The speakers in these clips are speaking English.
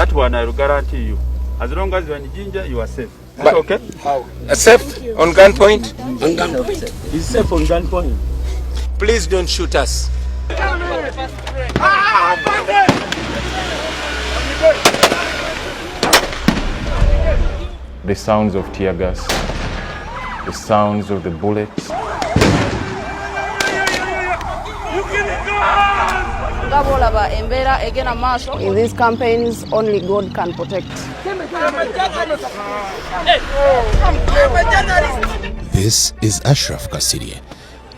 That one I will guarantee you. As long as you are in Jinja, you are safe. That's okay? How? Safe on gunpoint? On gunpoint. He's safe on gunpoint. Please don't shoot us. The sounds of tear gas, the sounds of the bullets. In these campaigns, only God can protect. This is Ashraf Kasirye,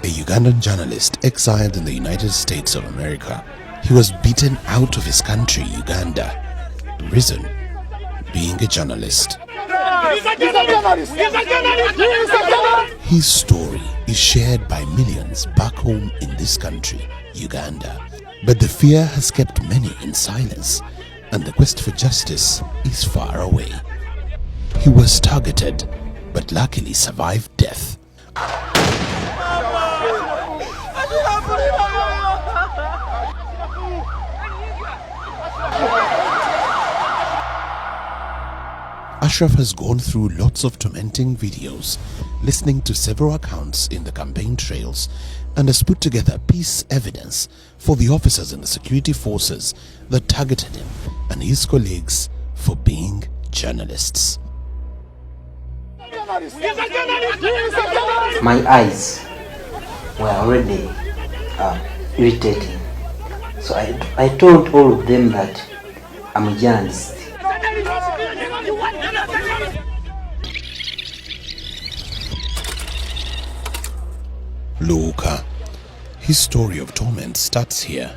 a Ugandan journalist exiled in the United States of America. He was beaten out of his country, Uganda. The reason? Being a journalist. His story is shared by millions back home in this country, Uganda. But the fear has kept many in silence, and the quest for justice is far away. He was targeted, but luckily survived death. Ashraf has gone through lots of tormenting videos, listening to several accounts in the campaign trails, and has put together piece evidence for the officers and the security forces that targeted him and his colleagues for being journalists. My eyes were already irritating, so I told all of them that I'm a journalist. Luka. His story of torment starts here.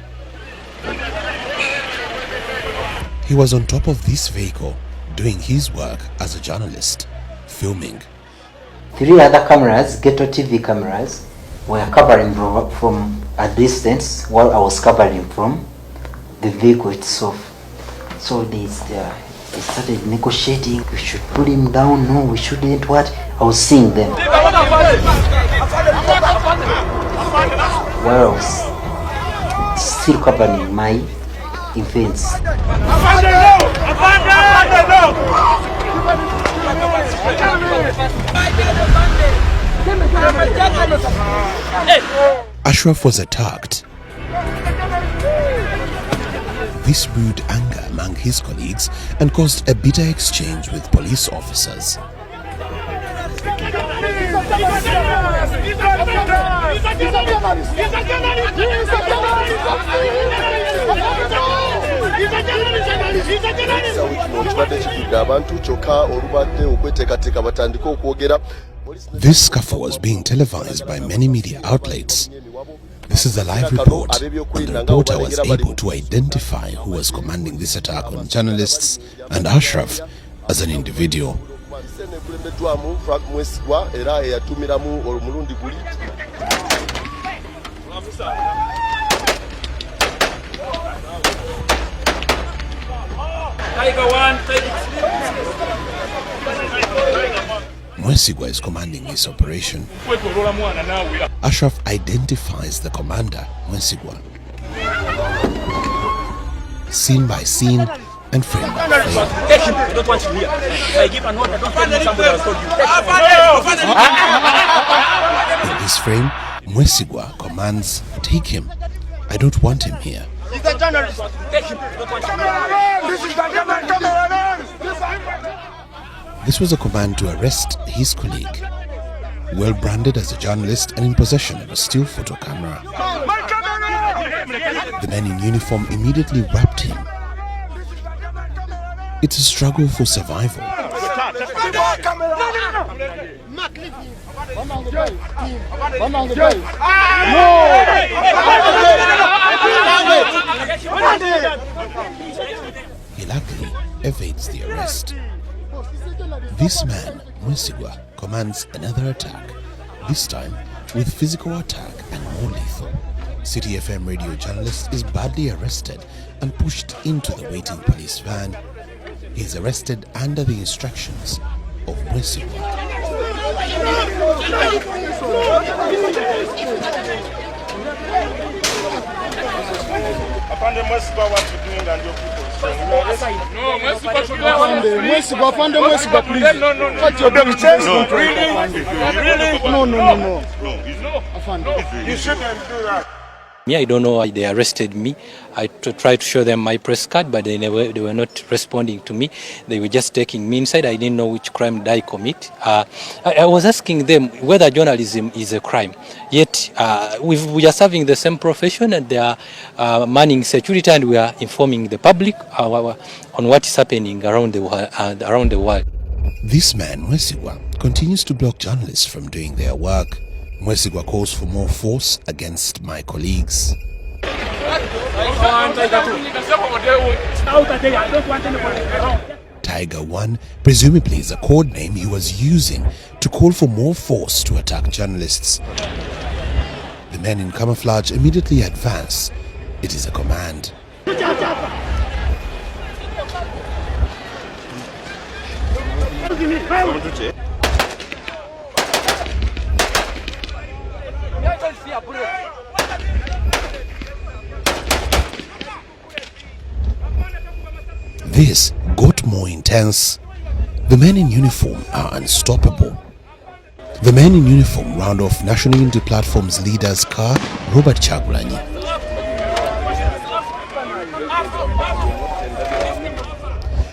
He was on top of this vehicle doing his work as a journalist, filming. 3 other cameras, Ghetto TV cameras, were covering from a distance while I was covering from the vehicle itself. So they started negotiating. We should put him down. No, we shouldn't. What? I was seeing them. While I was still covering my events. Ashraf was attacked. This brewed anger among his colleagues and caused a bitter exchange with police officers. This scuffle was being televised by many media outlets. This is a live report, and the reporter was able to identify who was commanding this attack on journalists and Ashraf as an individual. Mwesigwa is commanding this operation. Ashraf identifies the commander, Mwesigwa. Scene by scene and frame by frame. In this frame, Mwesigwa commands, "Take him. I don't want him here." He's a journalist. Take him. This was a command to arrest his colleague, well branded as a journalist and in possession of a still photo camera. The men in uniform immediately wrapped him. It's a struggle for survival. He luckily evades the arrest. This man, Mwesigwa, commands another attack, this time with physical attack and more lethal. City FM radio journalist is badly arrested and pushed into the waiting police van. He is arrested under the instructions of Mwesigwa. Afande Mwesigwa, what you doing and your people? No, Mwesigwa, please. No. What you're doing is Really? No. You shouldn't do that. I don't know why they arrested me. I tried to show them my press card, but they were not responding to me. They were just taking me inside. I didn't know which crime did I commit. I was asking them whether journalism is a crime. Yet we are serving the same profession, and they are manning security, and we are informing the public on what is happening around the world. This man, Mwesigwa, continues to block journalists from doing their work. Mwesigwa calls for more force against my colleagues. Tiger 1 presumably is a code name he was using to call for more force to attack journalists. The men in camouflage immediately advance. It is a command. This got more intense. The men in uniform are unstoppable. The men in uniform round off National Unity Platform's leader's car, Robert Chagulanyi.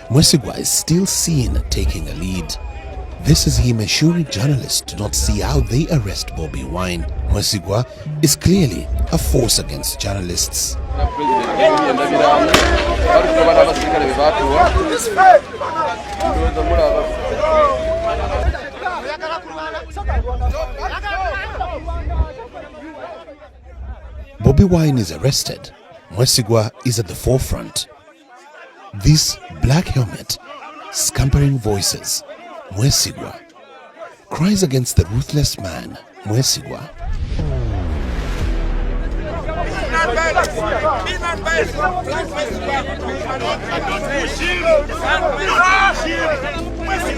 Mwesigwa is still seen taking a lead. This is him assuring journalists to not see how they arrest Bobi Wine. Mwesigwa is clearly a force against journalists. Bobi Wine is arrested. Mwesigwa is at the forefront. This black helmet, scampering voices, Mwesigwa cries against the ruthless man, Mwesigwa.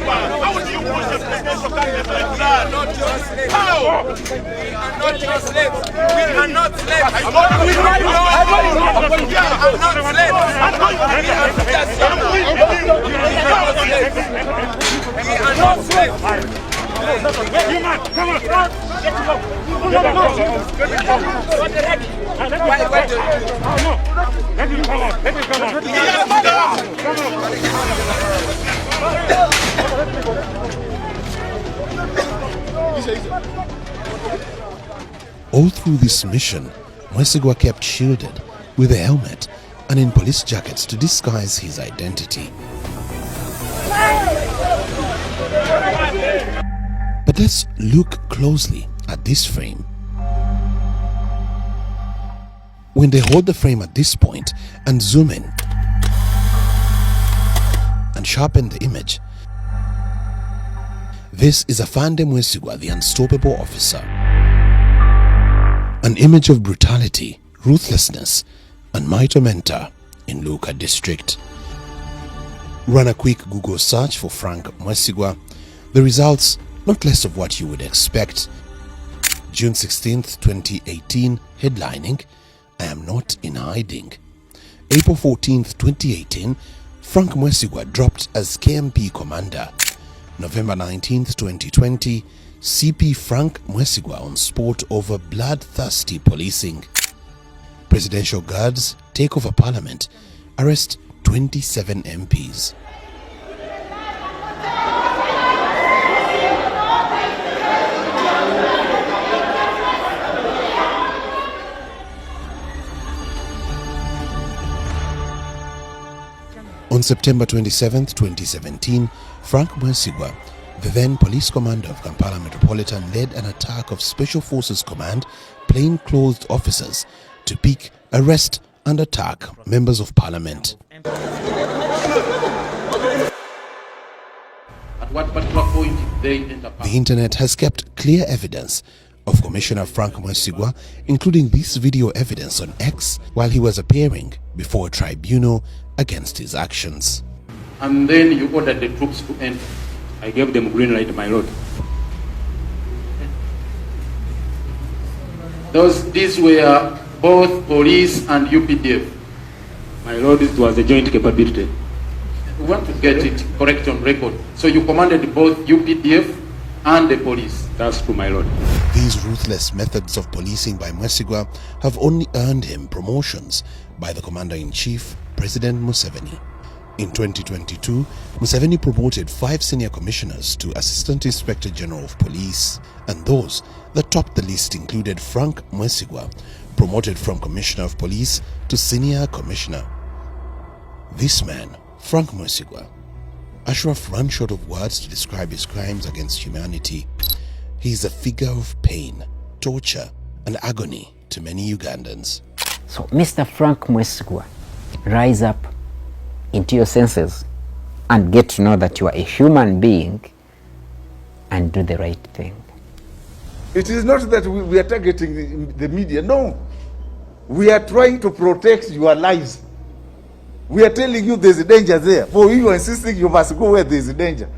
How would you push the presidential candidate like that? We are not your slaves. We are not slaves. We are not slaves. Come on. Let him come All through this mission, Mwesigwa kept shielded with a helmet and in police jackets to disguise his identity. But let's look closely at this frame. When they hold the frame at this point and zoom in and sharpen the image, this is Afande Mwesigwa, the unstoppable officer. An image of brutality, ruthlessness, and my tormentor in Luka district. Run a quick Google search for Frank Mwesigwa. The results, not less of what you would expect. June 16th, 2018, headlining, I am not in hiding. April 14th, 2018, Frank Mwesigwa dropped as KMP commander. November 19th, 2020, CP Frank Mwesigwa on sport over bloodthirsty policing. Presidential guards take over parliament, arrest 27 MPs. On September 27, 2017, Frank Mwesigwa, the then police commander of Kampala Metropolitan, led an attack of Special Forces Command plainclothed officers to pick, arrest and attack members of parliament. At what particular point they enter? The internet has kept clear evidence of Commissioner Frank Mwesigwa, including this video evidence on X while he was appearing before a tribunal against his actions. And then you ordered the troops to enter. I gave them green light, my lord. These were both police and UPDF. My lord, it was a joint capability. We want to get it correct on record. So you commanded both UPDF and the police. That's true, my lord. These ruthless methods of policing by Mwesigwa have only earned him promotions by the Commander-in-Chief, President Museveni. In 2022, Museveni promoted 5 senior commissioners to Assistant Inspector General of Police, and those that topped the list included Frank Mwesigwa, promoted from Commissioner of Police to Senior Commissioner. This man, Frank Mwesigwa, Ashraf ran short of words to describe his crimes against humanity. He is a figure of pain, torture, and agony to many Ugandans. So, Mr. Frank Mwesigwa, rise up into your senses and get to know that you are a human being and do the right thing. It is not that we are targeting the media. No. We are trying to protect your lives. We are telling you there's a danger there. For you insisting you must go where there's a danger.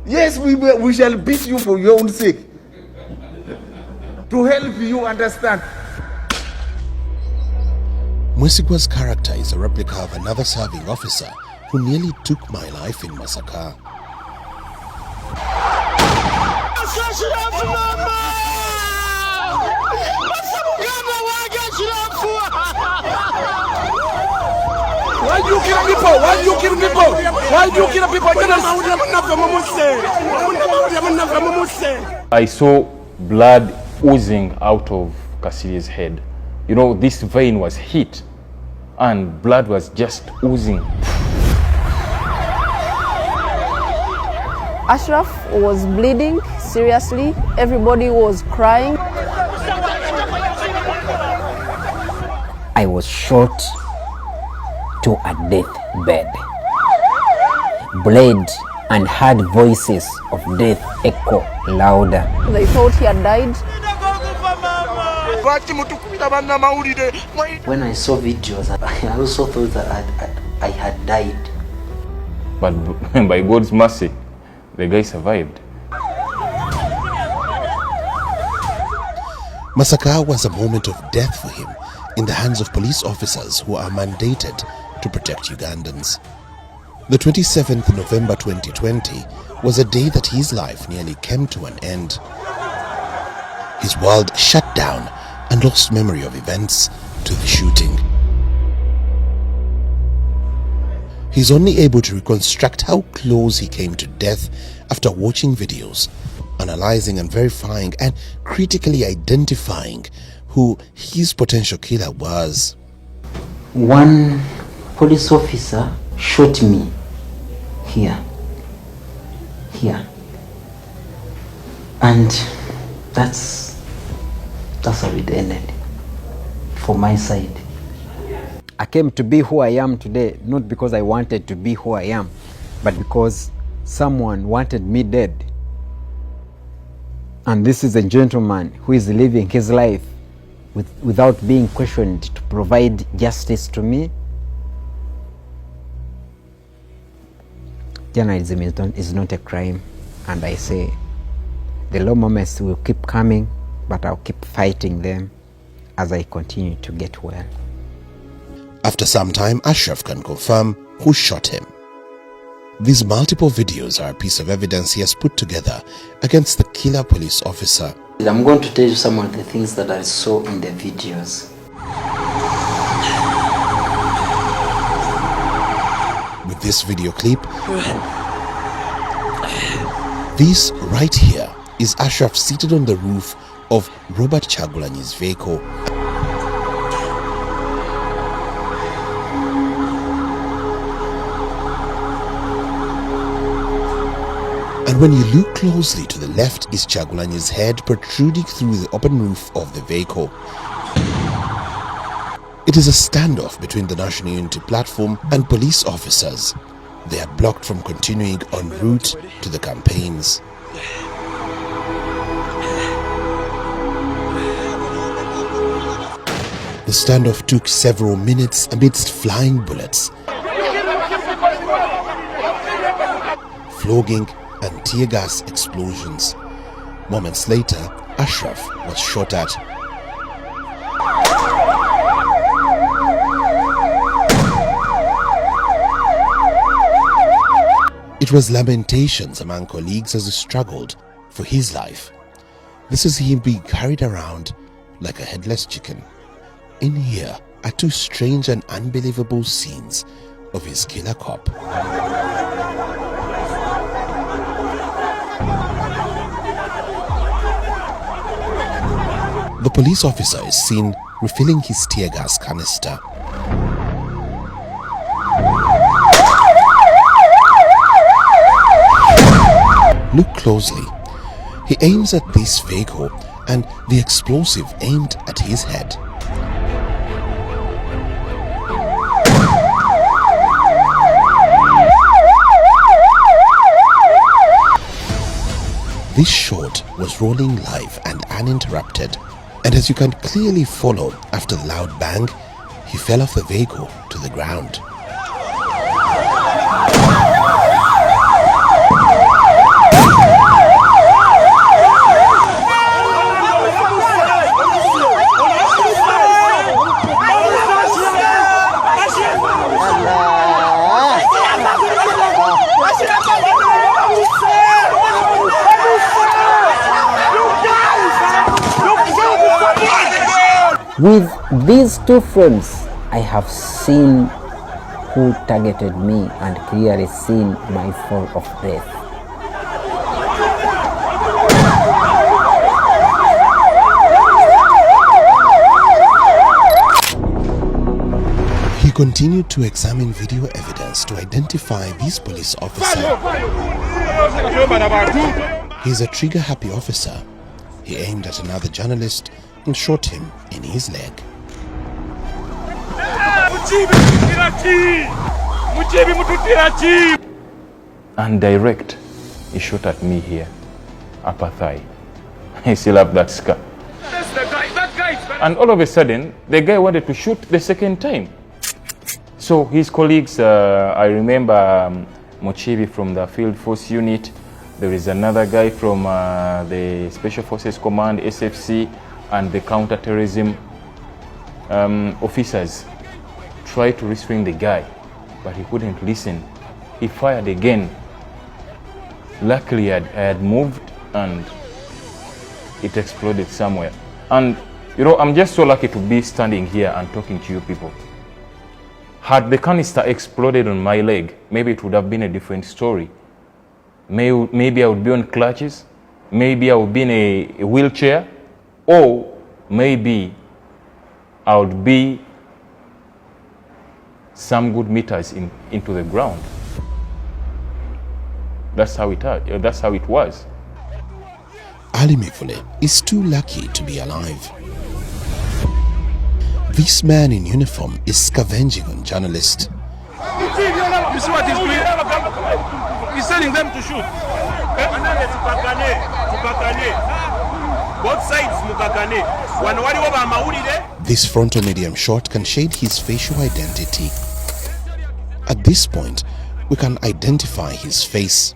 Yes, we shall beat you for your own sake. To help you understand. Mwesigwa's character is a replica of another serving officer who nearly took my life in Masaka. Why do you kill people? Why do you kill people? Why do you kill people? I saw blood oozing out of Kasiri's head. You know, this vein was hit and blood was just oozing. Ashraf was bleeding seriously. Everybody was crying. I was shot to a deathbed. Bled and heard voices of death echo louder. They thought he had died. When I saw videos, I also thought that I had died. But by God's mercy, the guy survived. Masaka was a moment of death for him in the hands of police officers who are mandated to protect Ugandans. The 27th November 2020 was a day that his life nearly came to an end. His world shut down and lost memory of events to the shooting. He's only able to reconstruct how close he came to death after watching videos, analyzing and verifying and critically identifying who his potential killer was. One police officer shot me here, and that's how it ended for my side. I came to be who I am today, not because I wanted to be who I am, but because someone wanted me dead. And this is a gentleman who is living his life without being questioned to provide justice to me. Journalism is not a crime, and I say the low moments will keep coming, but I'll keep fighting them as I continue to get well. After some time, Ashraf can confirm who shot him. These multiple videos are a piece of evidence he has put together against the killer police officer. I'm going to tell you some of the things that I saw in the videos. With this video clip, this right here is Ashraf seated on the roof of Robert Chagulanyi's vehicle. And when you look closely to the left is Chagulanyi's head protruding through the open roof of the vehicle. It is a standoff between the National Unity Platform and police officers. They are blocked from continuing en route to the campaigns. The standoff took several minutes amidst flying bullets, flogging and tear gas explosions. Moments later, Ashraf was shot at. It was lamentations among colleagues as he struggled for his life. This is him being carried around like a headless chicken. In here are two strange and unbelievable scenes of his killer cop. The police officer is seen refilling his tear gas canister. Look closely. He aims at this vehicle and the explosive aimed at his head. This shot was rolling live and uninterrupted, and as you can clearly follow, after the loud bang, he fell off the vehicle to the ground. With these two frames, I have seen who targeted me and clearly seen my fall of death. He continued to examine video evidence to identify this police officer. He's a trigger-happy officer. He aimed at another journalist and shot him in his leg. And direct, he shot at me here, upper thigh. He still have that scar. And all of a sudden, the guy wanted to shoot the second time. So his colleagues, I remember Mochibi from the Field Force Unit. There is another guy from the Special Forces Command, SFC, and the counter-terrorism officers tried to restrain the guy, but he couldn't listen. He fired again. Luckily, I had moved and it exploded somewhere. And you know, I'm just so lucky to be standing here and talking to you people. Had the canister exploded on my leg, maybe it would have been a different story. Maybe I would be on crutches, maybe I would be in a wheelchair, or maybe I would be some good meters into the ground. That's how it was. Ali Mifule is too lucky to be alive. This man in uniform is scavenging on journalists. You see what he's doing? He's telling them to shoot. Both sides. This frontal medium shot can shade his facial identity. At this point, we can identify his face.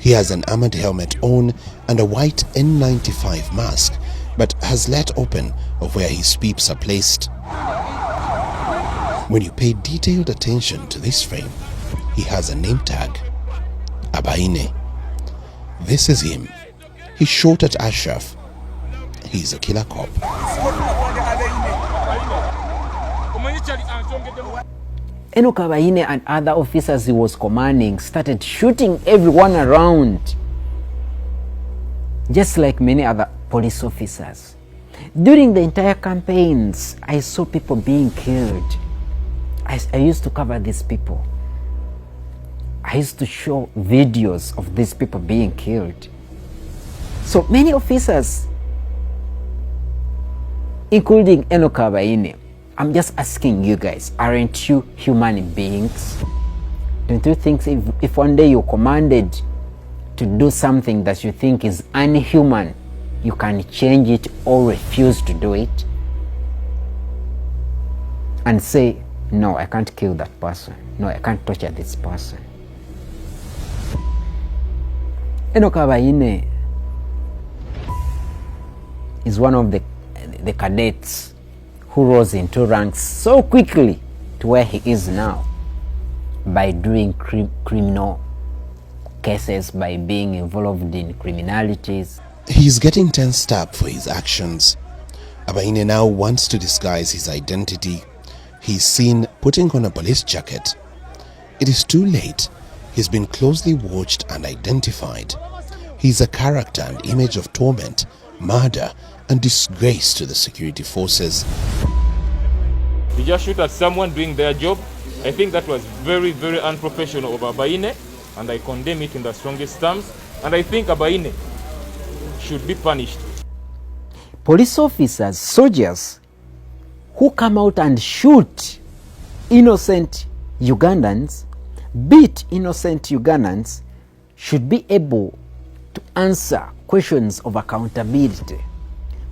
He has an armored helmet on and a white N95 mask, but has let open of where his peeps are placed. When you pay detailed attention to this frame, he has a name tag, Abaine. This is him. He shot at Ashraf. He's a killer cop. Enock Abaine and other officers he was commanding started shooting everyone around, just like many other police officers. During the entire campaigns, I saw people being killed. I used to cover these people. I used to show videos of these people being killed. So many officers, including Enock Abaine, I'm just asking you guys, aren't you human beings? Don't you think if one day you're commanded to do something that you think is unhuman, you can change it or refuse to do it? And say, no, I can't kill that person. No, I can't torture this person. Enock Abaine is one of the cadets who rose into ranks so quickly to where he is now by doing criminal cases by being involved in criminalities. He's getting tensed up for his actions. Abaine now wants to disguise his identity. He's seen putting on a police jacket. It is too late. He's been closely watched and identified. He's a character and image of torment, murder, and disgrace to the security forces. He just shoot at someone doing their job. I think that was very, very unprofessional of Abaine, and I condemn it in the strongest terms. And I think Abaine should be punished. Police officers, soldiers who come out and shoot innocent Ugandans, beat innocent Ugandans, should be able to answer questions of accountability,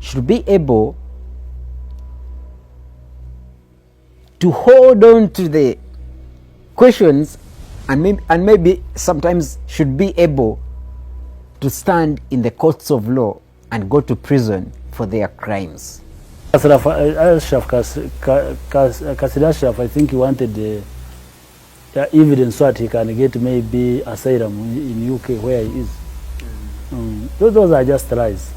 should be able to hold on to the questions, and maybe sometimes should be able to stand in the courts of law and go to prison for their crimes. Ashraf, I think he wanted evidence so that he can get maybe asylum in UK where he is. Those are just lies.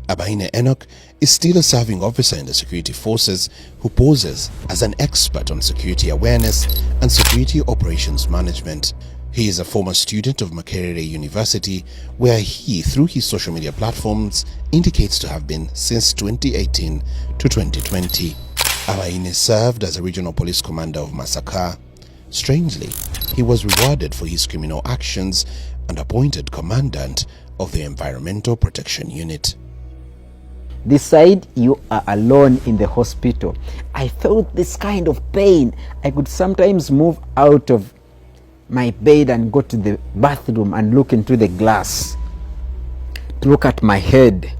Abaine Enock is still a serving officer in the security forces who poses as an expert on security awareness and security operations management. He is a former student of Makerere University, where he, through his social media platforms, indicates to have been since 2018 to 2020. Abaine served as a regional police commander of Masaka. Strangely, he was rewarded for his criminal actions and appointed commandant of the Environmental Protection Unit. Decide you are alone in the hospital. I felt this kind of pain. I could sometimes move out of my bed and go to the bathroom and look into the glass to look at my head.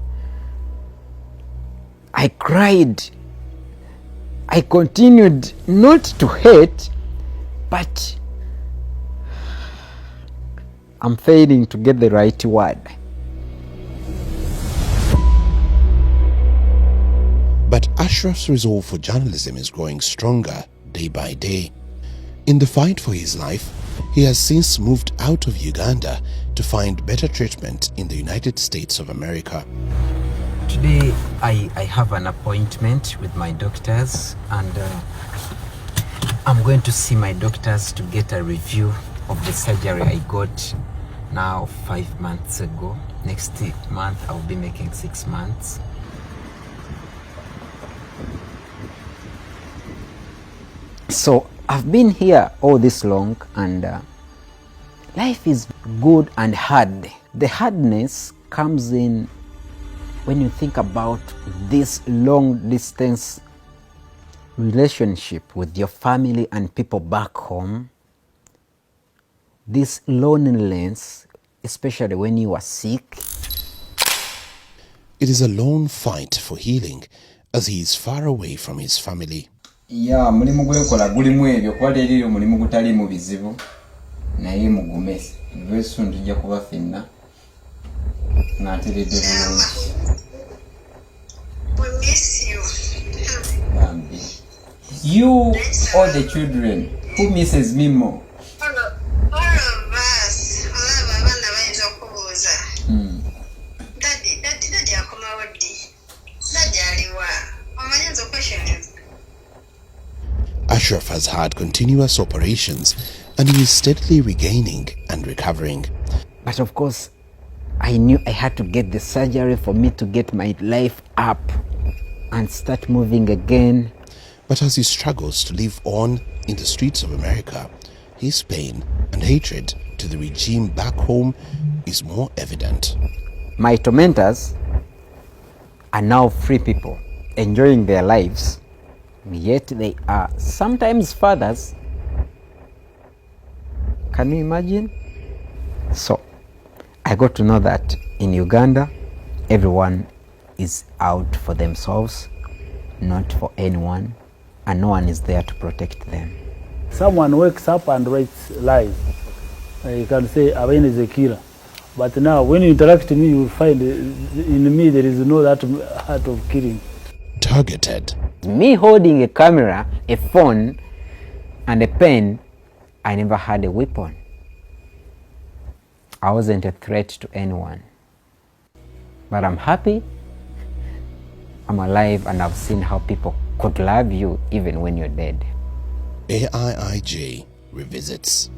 I cried. I continued not to hate, but I'm failing to get the right word. But Ashraf's resolve for journalism is growing stronger day by day. In the fight for his life, he has since moved out of Uganda to find better treatment in the United States of America. Today I have an appointment with my doctors, and I'm going to see my doctors to get a review of the surgery I got now 5 months ago. Next month I'll be making 6 months. So I've been here all this long, and life is good and hard. The hardness comes in when you think about this long distance relationship with your family and people back home. This loneliness, especially when you are sick. It is a lone fight for healing as he is far away from his family. Ya mulimu gwekola gulimu ebyo kuba teri mulimu gutali mu bizibu naye mugume lweso ndijja kuba fenna nateredde bulungi. We miss you. Bambi. You or the children, who misses me more? All of us. Olaba abaana bayinza okubuuza. Daddy akomawo ddi? Daddy aliwa? Omanyi nze questions. Ashraf has had continuous operations and he is steadily regaining and recovering. But of course, I knew I had to get the surgery for me to get my life up and start moving again. But as he struggles to live on in the streets of America, his pain and hatred to the regime back home is more evident. My tormentors are now free people, enjoying their lives. Yet they are sometimes fathers. Can you imagine? So I got to know that in Uganda, everyone is out for themselves, not for anyone, and no one is there to protect them. Someone wakes up and writes lies. You can say Abaine is a killer. But now when you interact with me, you will find in me there is no that heart of killing. Targeted. Me holding a camera, a phone, and a pen, I never had a weapon. I wasn't a threat to anyone. But I'm happy I'm alive and I've seen how people could love you even when you're dead. AIIJ revisits.